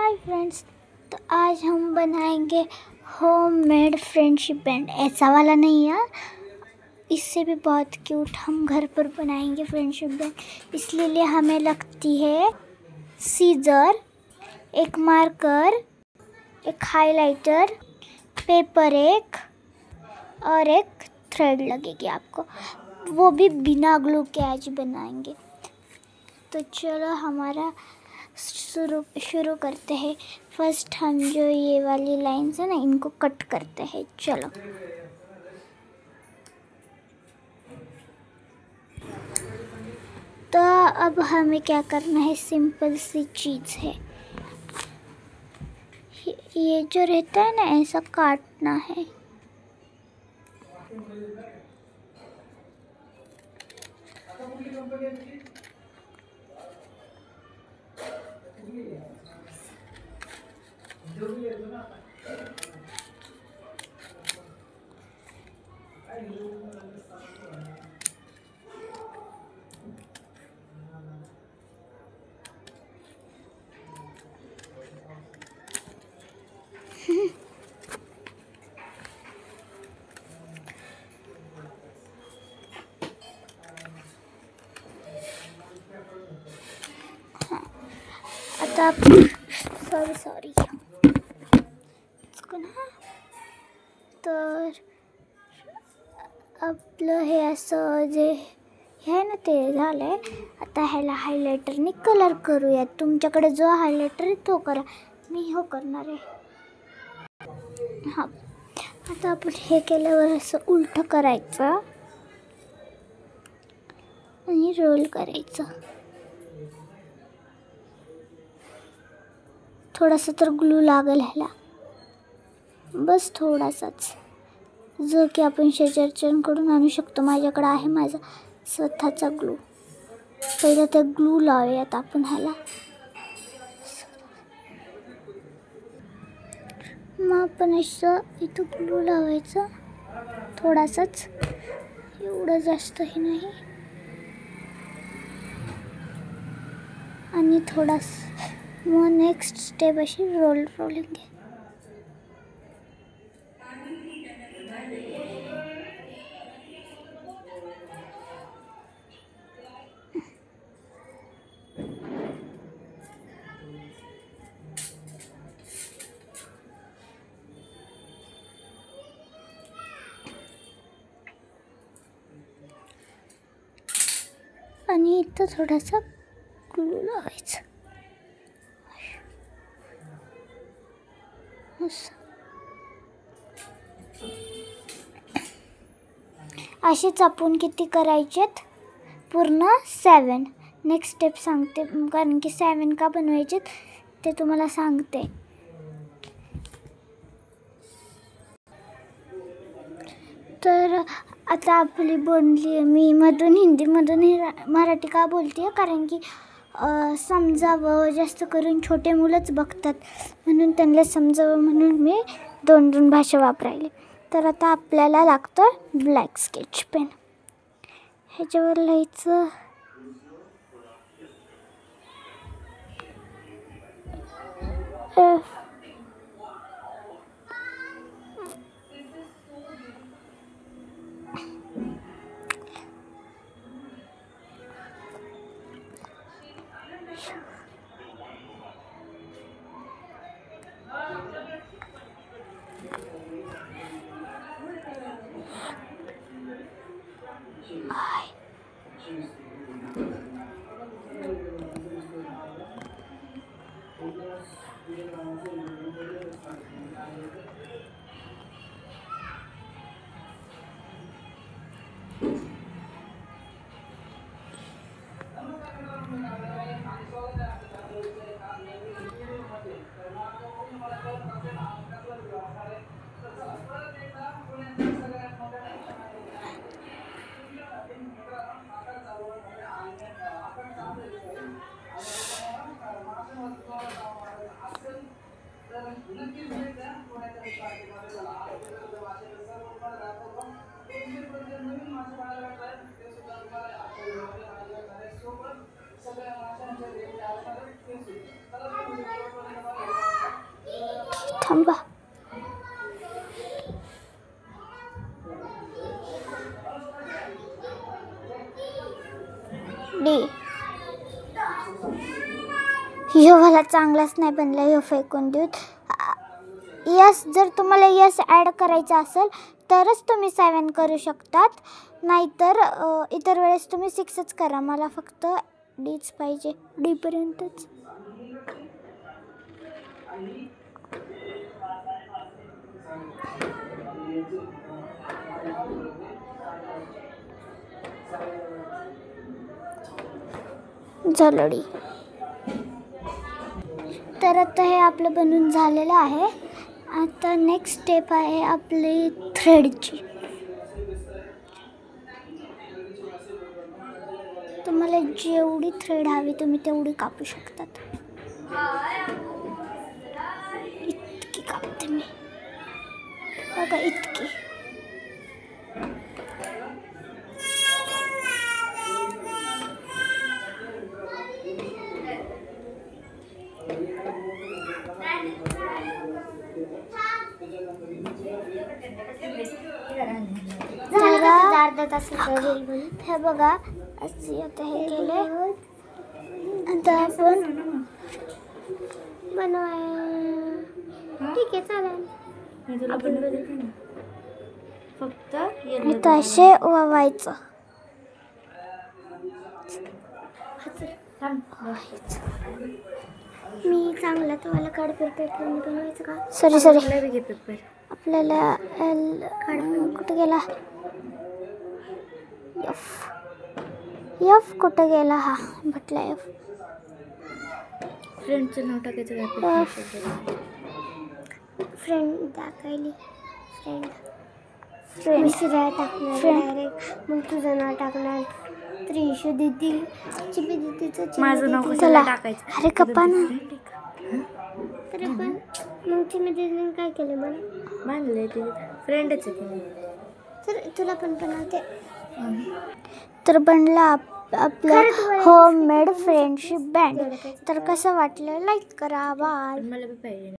Hi friends, तो आज हम बनाएंगे होममेड फ्रेंडशिप बैंड। ऐसा वाला नहीं है, इससे भी बहुत क्यूट हम घर पर बनाएंगे फ्रेंडशिप बैंड। इसलिए हमें लगती है सीजर, एक मार्कर, एक हाइलाइटर, पेपर एक और एक थ्रेड लगेगी आपको, वो भी बिना ग्लू के आज बनाएंगे। तो चलो हमारा शुरू करते हैं। फर्स्ट हम जो ये वाली लाइन्स है ना, इनको कट करते हैं। चलो तो अब हमें क्या करना है, सिंपल सी चीज़ है। ये जो रहता है ना, ऐसा काटना है। आता सॉरी इसको ना, तर आपलं हे असं जे हे ना ते झालंय। आता ह्याला हायलायटरने कलर करूया। तुमच्याकडे जो हायलायटर आहे तो करा, मी हो करणार आहे। हां, आता आपण हे केल्यावर असं उलटं करायचं आणि रोल करायचं। थोडासा तर ग्लू लागेल ह्याला, बस थोडासाच, जो की आपण शेजारच्यांकडून आणू शकतो। माझ्याकडे आहे माझा स्वतःचा ग्लू। पहिलं ते ग्लू लावूयात आपण ह्याला। मग आपण असं इथं ग्लू लावायचं, थोडासाच, एवढं जास्तही नाही, आणि थोडासा। मग नेक्स्ट स्टेप अशी रोलिंग आहे। आणि इथं थोडासा ग्लू लावायचा असं। असेच आपण किती करायचेत, पूर्ण 7। नेक्स्ट स्टेप सांगते, कारण की 7 का बनवायचे ते तुम्हाला सांगते। तर आता आपली बनली। मी मधून हिंदीमधून मराठी का बोलते, कारण की समजावं, जास्त करून छोटे मुलंच बघतात, म्हणून त्यांना समजावं म्हणून मी दोन भाषा वापरायली। तर आता आपल्याला लागतं ब्लॅक स्केच पेन। ह्याच्यावर लिहायचं थांबा. डी. ह्यो वाला चांगलाच नाही बनला, ह्यो फेकून देऊत. यस, जर तुम्हाला यस ॲड करायचं असेल तरच तुम्ही 7 करू शकतात, नाहीतर इतर वेळेस तुम्ही 6च करा. मला फक्त डीच पाहिजे, डीपर्यंतच. झालं डी. तर आता हे आपलं बनून झालेलं आहे. आता नेक्स्ट स्टेप आहे आपली थ्रेडची. तुम्हाला जेवढी थ्रेड हवी तुम्ही तेवढी कापू शकतात. इतकी कापते मी बघा, इतकी. हे बघा, असे आता हे केले. आता आपण बनवाय. ठीक आहे, चालेल. फक्त आता असे वावायचं. मी चांगला तुम्हाला कार्डपेपर पेपरने बनवायचं का? सॉरी पेपर आपल्याला कुठं गेला? एफ कुठं गेला? हा म्हटलं एफ. फ्रेंडचं नाव टाकायचं. फ्रेंड टाकायली. फ्रेंड शिराय टाकणार डायरेक्ट. मग तुझं नाव टाकणार. त्रिशू दीदी, चिपी दीदीचं माझं नाव कशाला टाकायचं? अरे कप्पा ना. तरी पण मग चिमी दीदीने काय केलं? मला मानलंय ते फ्रेंडच आहे. तर तुला पण बनवते. तर बनला आपलं होममेड फ्रेंडशिप बँड. तर कसं वाटलं लाईक करा. बाय. मला बी पाहिजे.